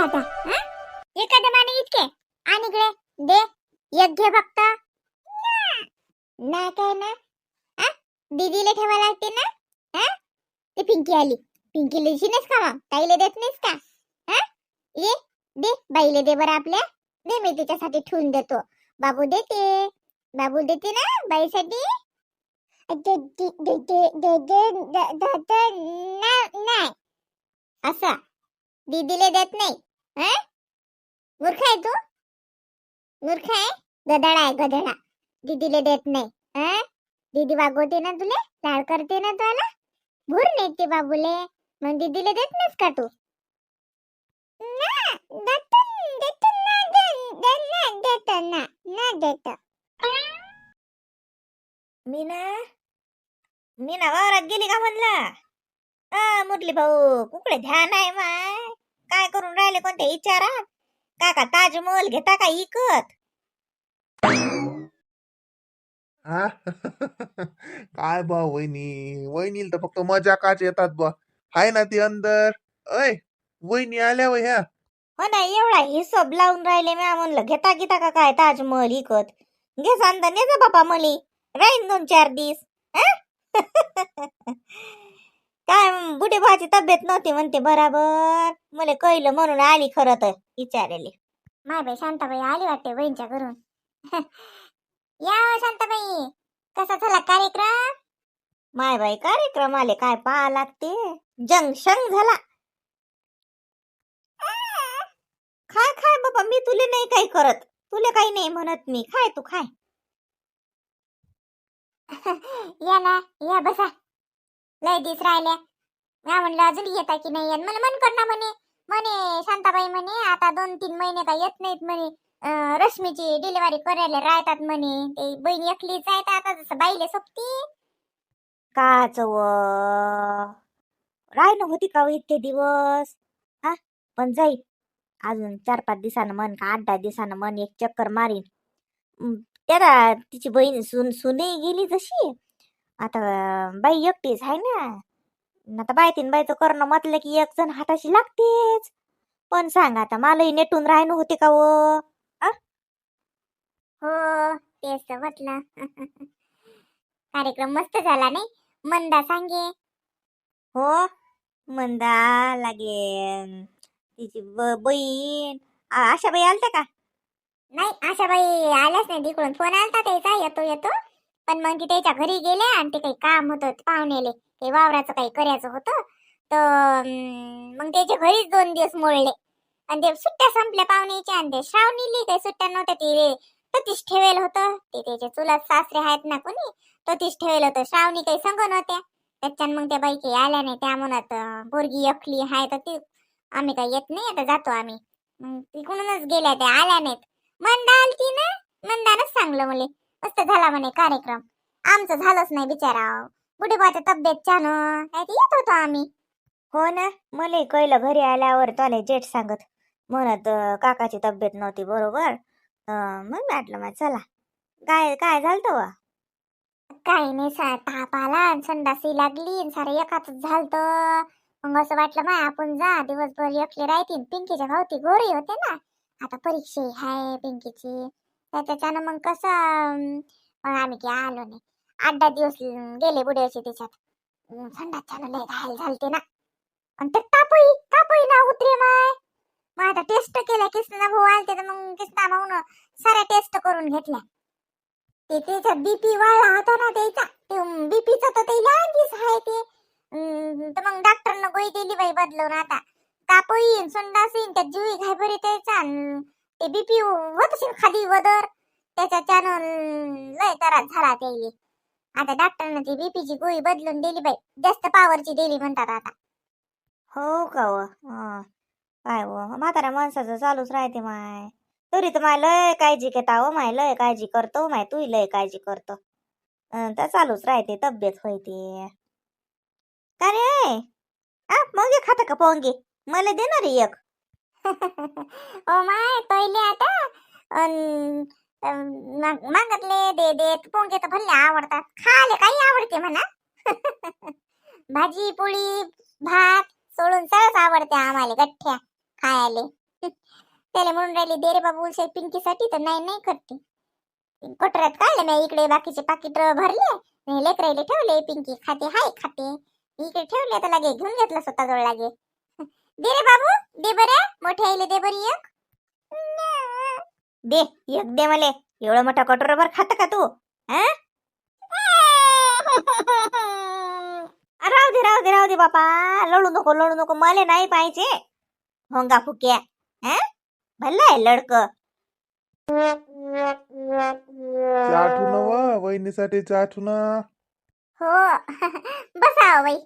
आता एखाद्या माने इतके आणि इकडे दे एक घे फक्त ना काय ना दीदीला ठेवा लागते ना ते पिंकी आली पिंकीला दिशीनच का मग ताईला देत नाहीस का ये दे बाईले दे बरं आपल्या दे मी तिच्यासाठी ठेवून देतो बाबू देते ना बाईसाठी नाही असं दीदीला देत नाही मूर्ख आहे तू मूर्ख आहे गधडा दीदीला देत नाही दीदी वागवते ना तुले लाड करते ना तुला भूर नेते बाबूले मग दीदीला देत नाहीस का तू मीना वावरात गेली का म्हणलं मुरली भाऊ कुकडे ध्यान आहे माय काय करून राहिले कोणत्या विचारात काका ताजमहल घेता का इकत काय बा वहिनीला तर फक्त मजा काच येतात बा हाय ना ती अंदर अय वहिनी आल्या वय ह्या हो ना एवढा हिशोब लावून राहिले म्या म्हणलं घेता का काय ताजमहल इकत घे सांगता ने जा बापा मली राहीन 2-4 दिवस काय बुढे भाची तब्येत नव्हती म्हणते बराबर मला कळलं म्हणून आली खरं तर विचारले माय बाई शांताबाई आली वाटते बहीणच्या घरून या शांताबाई कसा झाला कार्यक्रम माय बाई कार्यक्रम आले काय पाहा लागते जंक्शन झाला खाय बाबा मी तुले नाही काही करत तुले काही नाही म्हणत मी खाय तू खाय या ना या बसा लय दिस राहिल्या मी म्हणलं अजून येता की नाही मला मन करणार म्हणे शांताबाई म्हणे आता 2-3 महिने काय येत नाहीत म्हणे रश्मीची डिलिव्हरी करायला राहतात म्हणे ते बहीण एकलीच आहे आता जसं बाईले सोबती काच राहिलं होती का इतके दिवस पण जाईल अजून 4-5 दिवसानं मन का 8-10 दिवसानं मन एक चक्कर मारीन त्याला तिची बहीण सुने गेली जशी आता बाई एकटीच आहे ना आता बायचं करणं म्हटलं की एक जण हाताशी लागतेच पण सांग आता मलाही नेटून राहणं होते का हो तेच तर म्हटलं कार्यक्रम मस्त झाला नाही मंदा सांगे हो मंदा लागेल तिची बहीण आशाबाई आलत्या का नाही आशाबाई आल्याच नाही तिकडून फोन आलता त्याचा येतो पण मग ती त्याच्या घरी गेले आणि ते काही काम होतं पाहुणेले ते वावराचं काही करायचं होतं तर मग त्याच्या घरीच 2 दिवस मोडले आणि ते सुट्ट्या संपल्या पाहुणेच्या आणि ते श्रावणीली काही सुट्ट्या नव्हत्या ते ततीश ठेवेल होतं ते त्याचे चुलत सासरे आहेत ना कोणी ततीश ठेवेल होतं श्रावणी काही संग नव्हत्या त्याच्यान मग त्या बाई काही आल्या नाही त्या म्हणत पोरगी एकली आहे तर ती आम्ही काही येत नाही आता जातो आम्ही मग तिकडूनच गेल्या त्या आल्या नाहीत मंदा आलती ना मंदानच सांगलं मला मस्त झाला म्हणे कार्यक्रम आमचं झालंच नाही बिचारा बुढीबाच्या तब्येत छान येत होतो आम्ही हो ना मला कळलं घरी आल्यावर तुला जेठ सांगत म्हणत काकाची तब्येत नव्हती बरोबर मग वाटलं मग चला काय झालं वा काही नाही ताप आला आणि संडासी लागली सारं एकाच झालतं मग असं वाटलं माय आपण जा दिवसभर एकले राहतील पिंकीच्या भावती गोरी होते ना आता परीक्षा आहे पिंकीची त्याच्यानं मग कसं आम्ही की आलो नाही 8-10 दिवस गेले बुड्याचे त्याच्यात संडास लय घायल झालते ना आणि ते तापही ना उतरे मग आता टेस्ट केल्या किसना भाऊ आलते तर मग किसना भाऊ साऱ्या टेस्ट करून घेतल्या ते त्याचा बीपी वाढला होता ना त्याचा ते बीपीचा तर त्याला आधीच आहे ते तर मग डॉक्टरनं गोळी दिली बाई बदलून आता ताप येईन संडास येईन त्या जीवी घाय बरे त्याचा ते बीपी होत असेल खाली वदर त्याच्या चॅनल लय त्रास झाला त्याला आता डॉक्टरने ती बीपीची गोळी बदलून दिली बाई जास्त पावरची दिली म्हणतात आता हो का व काय व म्हातारा माणसाचं चालूच राहते माय तरी तर माय लय काळजी घेता हो माय लय काळजी करतो माय तू लय काळजी करतो तर चालूच राहते तब्येत होते का रे मग खाता का पोंगे मला देणार एक ओ माय पहिले आता मागतले दे पोंगे तर भल्ले आवडतात खाले काही आवडते म्हणा भाजी पोळी भात सोडून सरस आवडते आम्हाला गठ्ठ्या खायले राहिली दे रे बाबू उलशाई पिंकीसाठी तर नाही नाही करते. कटोऱ्यात काढले मी इकडे बाकीचे पाकिट भरले आणि लेकराईले ठेवले. पिंकी खाते हाय खाते. इकडे ठेवले तर लागे घेऊन घेतलं स्वतःजवळ लागे. दे रे बाबू दे बरं मोठ्या आईले दे बरी एक. दे एक दे मले. एवढं मोठा कटोराभर खात का तू? हा राहू दे राहू दे राहू दे बापा. लढू नको मले नाही पाहिजे. होंगा फुक्या. हा भल्ला लडक. चहा ठेवू ना व वहिनीसाठी चहा ठेवू ना. हो बसाव बाई.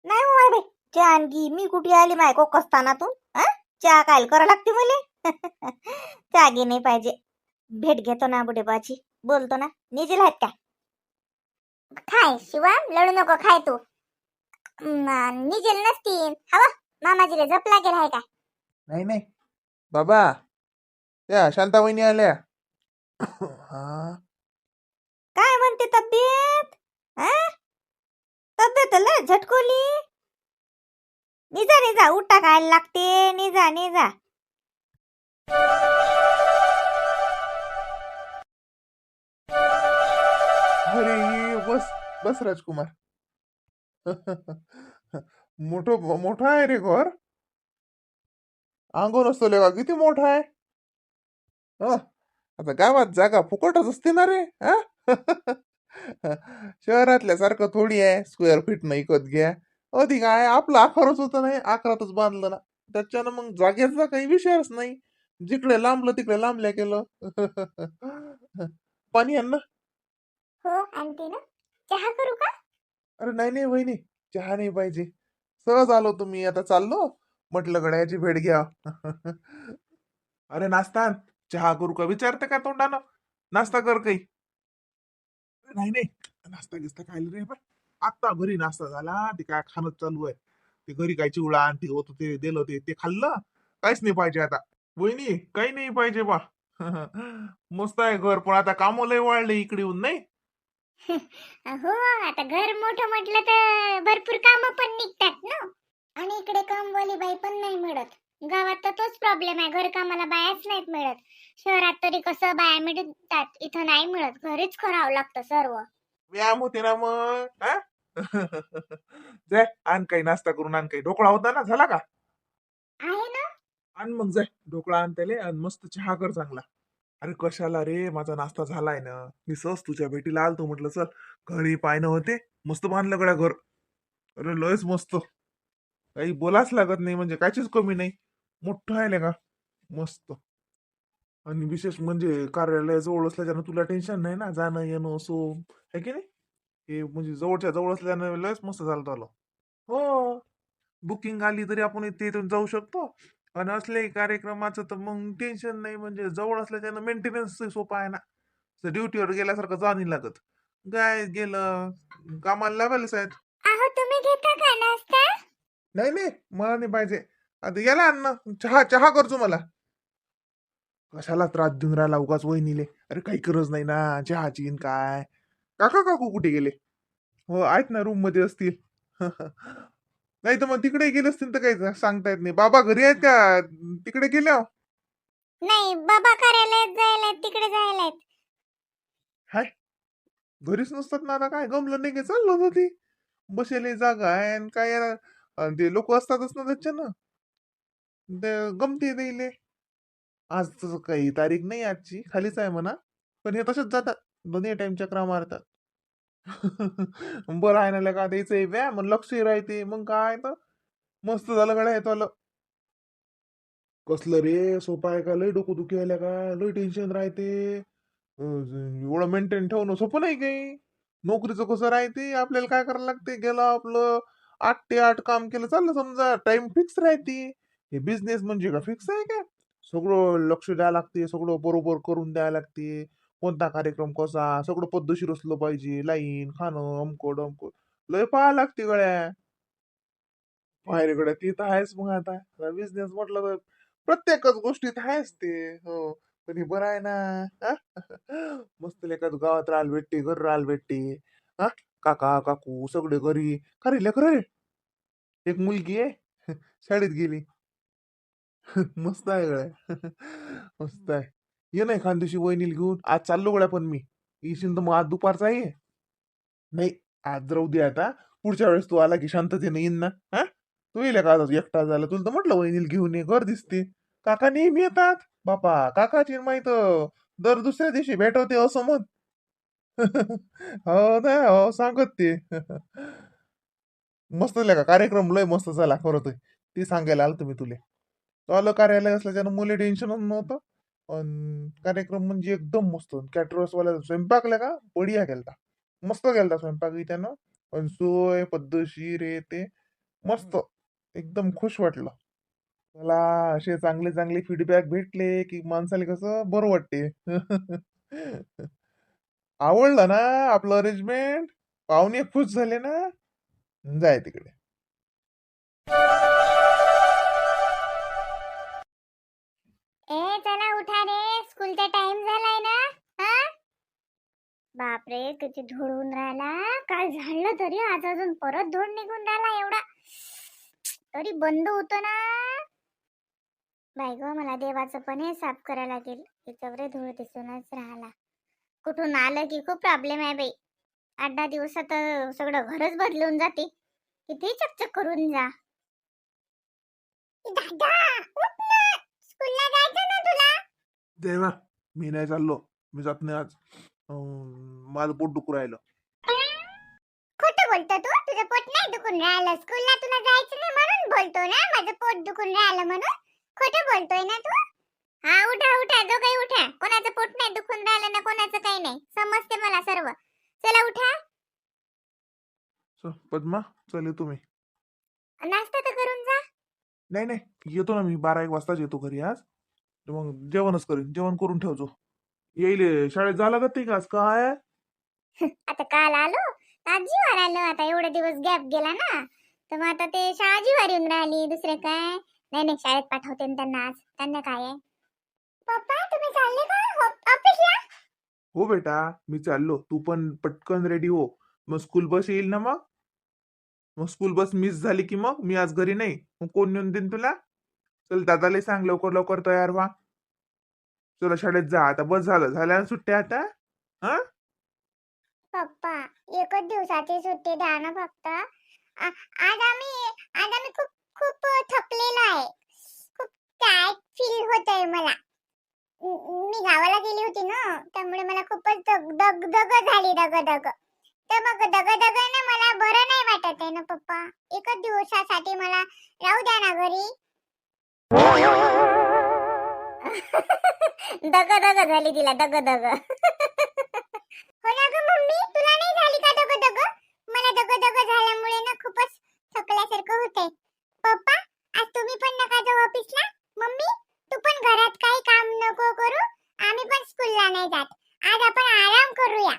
नाही हो माय बाई चहा आणखी मी कुठे आली माय कोकस्तानातून. हा चहा काय करा लागते मले. चहा घे नाही पाहिजे. भेट घेतो ना बुढेबाची. बोलतो ना निजेल आहेत का? खाय शिवाम लढू नको खाय तू. निजेल नसतील हवा मामाजीला जप लागेल आहे का? नाही नाही बाबा त्या शांता वहिनी आल्या. हा काय म्हणते तब्येत? हा तब्येत लय झटकोली. निजा उठा खायला लागते. निजा अरे बस बस राजकुमार. मोठं आहे रे घर. अंगण असतो का किती मोठा आहे. हं, आता गावात जागा फुकटच असते ना रे. हा शहरातल्या सारखं थोडी आहे स्क्वेअर फीट नाही इकत घ्या. अधिक आहे आपलं आखारच होतं नाही आकारातच बांधलं ना. त्याच्यानं मग जागेचा काही विषयच नाही. जिकडे लांबलं तिकडे लांबल्या केलं. पाणी आण ना. हो आणते ना. चहा करू का? अरे नाही नाही वहिनी चहा नाही पाहिजे. सहज आलो तुम्ही आता चाललो म्हटलं गड्याची भेट घ्या. अरे नाश्ता आण. चहा करू का विचारते का तोंडानं. नाश्ता कर काही. नाही नाही नाश्ता गिस्ता खायला रे पण आता घरी नाश्ता झाला ते काय खाणं चालू आहे. ते घरी काय चिवडा आणि ते होतं ते दिलं ते खाल्लं. काहीच नाही पाहिजे आता. वहिनी काही नाही पाहिजे बा. मस्त आहे घर पण आता काम लय वाढले इकडे येऊन नाही. हो आता घर मोठं म्हटलं तर भरपूर काम पण निघतात ना. आणि इकडे कामवाली बाई पण नाही मिळत. गावात तर तोच प्रॉब्लेम आहे घर कामाला बायाच नाहीत मिळत. शहरात तरी कसं बाया मिळतात इथं नाही मिळत. घरीच करावं लागतं सर्व. व्यायाम होते ना मग हा? जाय आण काही नाश्ता करून आण काही. ढोकळा होता ना झाला का? आहे ना. आण मग जाय ढोकळा आण त्याले आणि मस्त चहा कर चांगला. अरे कशाला रे माझा नाश्ता झालाय ना. मी सहज तुझ्या भेटीला आलतो म्हटलं चल घरी पायनं होते. मस्त बांधलं गड्या घर. अरे लयच मस्त. काही बोलाच लागत नाही म्हणजे काहीच कमी नाही. मोठं आहे का मस्त. आणि विशेष म्हणजे कार्यालय जवळ असल्याच्यानं तुला टेन्शन नाही ना जाणं येणं असो है की नाही. हे म्हणजे जवळच्या जवळ असल्यानं लयच मस्त झालं आलं. हो बुकिंग आली तरी आपण इथे इथून जाऊ शकतो. आणि असले कार्यक्रमाचं तर मग टेन्शन नाही म्हणजे जवळ असल्याच्यानं मेंटेनन्स सोपा आहे ना. ड्युटीवर गेल्यासारखं जा नाही लागत. काय गेलं कामाला लावायलाच आहेत. अहो तुम्ही घेता का नाश्ता? नाही नाही मला नाही पाहिजे. आता याला आण ना चहा चहा करतो मला. कशाला त्रास देऊन राहिला उगाच वहिनीले. अरे काही गरज नाही ना चहाची न काय. काका काकू कुठे गेले? हो आहेत ना रूम मध्ये असतील. नाही तर मग तिकडे गेले असतील तर काही सांगता येत नाही. बाबा घरी आहेत का तिकडे गेले हो? नाही बाबा कार्यालयात जायला तिकडे जायला. हाय घरीच नसतात ना आता काय गमलं नाही का चाललं होतं ती. बसेले जागा आहे आणि काय याला ते लोक असतातच ना त्याच्यानं. ते गमती देईले. आज तर काही तारीख नाही आजची खालीच आहे म्हणा. पण हे तसेच जातात दोन्ही टाइम चक्रा मारतात. बरं आहे ना का द्यायचंय व्यायाम लक्षही राहते मग काय तर मस्त झालं गड्या येतो आलं. कसलं रे सोपं आहे का लय डोकं दुखी आल्या का लय टेन्शन राहते. एवढं मेंटेन ठेवणं सोपं नाही काही. नोकरीचं कसं राहते आपल्याला काय करायला लागते गेलं आपलं 8 ते 8 काम केलं चाललं समजा टाइम फिक्स राहते. हे बिझनेस म्हणजे का फिक्स आहे का? सगळं लक्ष द्यायला लागते सगळं बरोबर करून द्यायला लागते. कोणता कार्यक्रम कसा सगळं पद्धतशीर असलं पाहिजे लाईन खाणं अमकं डमकं लय पाहायला लागते गड्या. बाहेर गड्या ते तर आहेच मग आता बिझनेस म्हटलं तर प्रत्येकच गोष्टीत आहेच ते. हो पण हे बरं आहे ना. हा? मस्त लेखात गावात राहायला भेटते घर राहायला भेटते. हा काका काकू सगळे घरी खरे लेकर एक मुलगी आहे शाळेत गेली. मस्त आहे गड्या. मस्त आहे. ये नाही खानदेशी वहिनीला घेऊन आज चाललो गड्या. पण मी येशील तर मग आज दुपारचा ये. नाही, आज राहू दे आता. पुढच्या वेळेस तू आला की शांततेने येईन ना. हा, तू येईल का आता एकटा झाला? तुला तर म्हटलं वहिनीला घेऊन ये, घर दिसते. काका नेहमी येतात. बापा काकाची माहित दर दुसऱ्या दिवशी भेटवते असं म्हण. हो ना, हो सांगत ते. मस्त झाला का कार्यक्रम? लय मस्त झाला खरं तर. ते सांगायला आलं तुम्ही तुले. आलं कार्यालय असल्याच्यानं मुले टेन्शनच नव्हतं. कार्यक्रम म्हणजे एकदम मस्त. कॅटरर्स वाला स्वयंपाकला का बढिया केलता. मस्त केलता स्वयंपाक त्यानं. पण सोय पद्धतशीर आहे ते मस्त. एकदम खुश वाटलं. मला असे चांगले चांगले फीडबॅक भेटले की माणसाला कसं बरं वाटते. आवडलं ना आपलं अरेंजमेंट? पाहुणे खुश झाले ना? जाय तिकडे. ए चला उठा रे, स्कूलचा टाइम झालाय ना. हा, बापरे किती धूळ होऊन राहिला. काल झाडलं तरी आज अजून परत धूळ निघून राहिला एवढा. तरी बंद होतं ना. बाई ग, मला देवाचं पण हे साफ करायला लागेल. याच्यावर धूळ दिसूनच राहिला. कुठून आलं की खूप प्रॉब्लेम आहे बाई. 8-10 दिवसात सगळं घरच बदलून जाते. किती चकचक करून जा. दादा उठ ना, स्कूलला जायचं ना तुला. देवा, मी नाही चाललो. मी जात नाही आज. माझं पोट दुखू राहिलं. खोटं बोलतो तू. तुझं पोट नाही दुखून राहिलं. स्कूलला तुला जायचं नाही म्हणून बोलतो ना माझं पोट दुखून राहिलं म्हणून. खोटं बोलतोय ना तू. हा उठा उठा, दोघंही उठा. कोणाचं पोट नाही दुखून राहिलं ना, कोणाचं काही नाही. समजते मला सर्व. चला उठा. पद्मा, चल येतो मी. नाश्ता तर करून जा. नाही नाही, येतो ना मी. 12-1 वाजताच येतो घरी आज. तर मग जेवणच करीन. जेवण करून ठेवतो. येईल शाळेत झालं का ते का आज काय? आता काल आलो, आज जीवावर आलो. आता एवढे दिवस गॅप गेला ना, तर मग आता ते शाळा जीवावर येऊन राहिली. दुसरे काय नाही. नाही शाळेत पाठवते ना त्यांना. आज त्यांना काय आहे. पप्पा तुम्ही चालले का ऑफिसला? हो बेटा, मी चाललो. तू पण पटकन रेडी हो. मग स्कूल बस येईल ना. मग स्कूल बस मिस झाली की मग मी आज घरी नाही. मग कोण नेऊन देईन तुला? चल दादाला सांग लवकर लवकर तयार व्हा. चला शाळेत जा आता. बस झाल्या ना सुट्ट्या आता. हा, पप्पा एकच दिवसाची सुट्टी द्या ना फक्त. आज आम्ही खूप खूप थकलेलो आहे. खूप टायर्ड फील होतंय मला. मी गावाला गेली होती ना, त्यामुळे मला खूपच दग झाली. दग. तर मग दग ना मला बरं नाही वाटत आहे ना पप्पा. एकच दिवसासाठी मला राहू द्या ना घरी. दग झाली तिला. दग. हो ना ग मम्मी, तुला नाही झाली का दग? मला दग झाल्यामुळे ना खूपच थकल्यासारखं होतंय. पप्पा आज तुम्ही पण नका जाऊ ऑफिसला. मम्मी तू पण घरात काही काम नको करू. आम्ही पण स्कूलला नाही जात. आज आपण आराम करूया.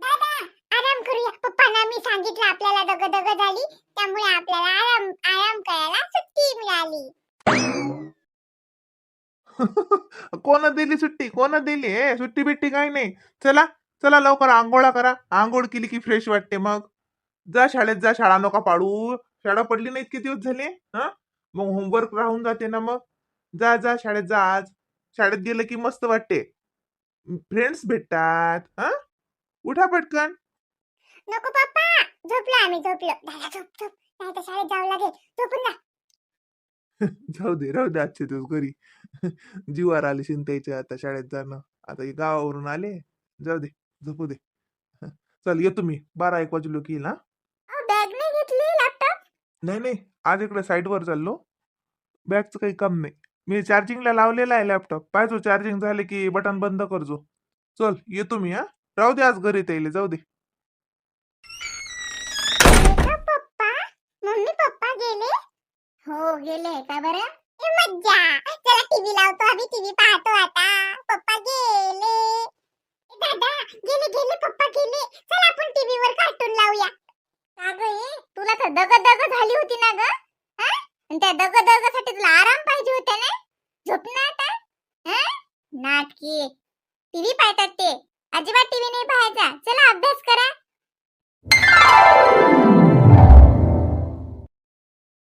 दादा आराम करूया. पप्पांना मी सांगितलं आपल्याला दग झाली, त्यामुळे आपल्याला आराम करायला सुट्टी मिळाली. कोणा दिली सुट्टी? कोणा दिली? सुट्टी बिट्टी काही नाही. चला चला लवकर आंघोळा करा. आंघोळ केली की फ्रेश वाटते. मग जा शाळेत जा. शाळा नका पाडू. शाळा पडली नाही इतके दिवस झाले. हा, मग होमवर्क राहून जाते ना. मग जा जा शाळेत जा. आज शाळेत गेलं की मस्त वाटते. फ्रेंड्स भेटतात. हा, उठा पटकन. नको पप्पा, झोपलो आम्ही. दादा झोप. नाही तर शाळेत जावं लागेल. झोपून जा. जाऊ दे, राहू दे आजचे दिवस घरी. जीवावर आले शिंतायचे आता शाळेत जाणं. आता हे गावावरून आले. जाऊ दे, झोपू दे. चल येतो मी. 12-1 वाजलो की येईल. हा, बॅग नाही घेतली, लॅपटॉप? नाही नाही, आज इकडे साईडवर चाललो. बॅगचं काही काम नाही. मी चार्जिंगला लावलेला आहे लॅपटॉप. पाहिजो चार्जिंग झाले की बटन बंद करजो. चल येतो मी. हा, राहू दे आज घरी त्याला. जाऊ दे. पप्पा मम्मी पप्पा गेले? हो गेले. का बरं? मज्जा. चला टीव्ही लावतो. आम्ही टीव्ही पाहतो आता. पप्पा गेले. दादा गेले पप्पा गेले. चला आपण टीव्हीवर कार्टून लावूया. का ग हे? तुला तर दग झाली होती ना ग. हा, आणि त्या दग साठी तुला आराम पाहिजे होता ना. झोप ना आता. हा, नाटकी. टीव्ही पाहतात ते. अजिबात टीव्ही नाही पाहायचा. चला अभ्यास करा.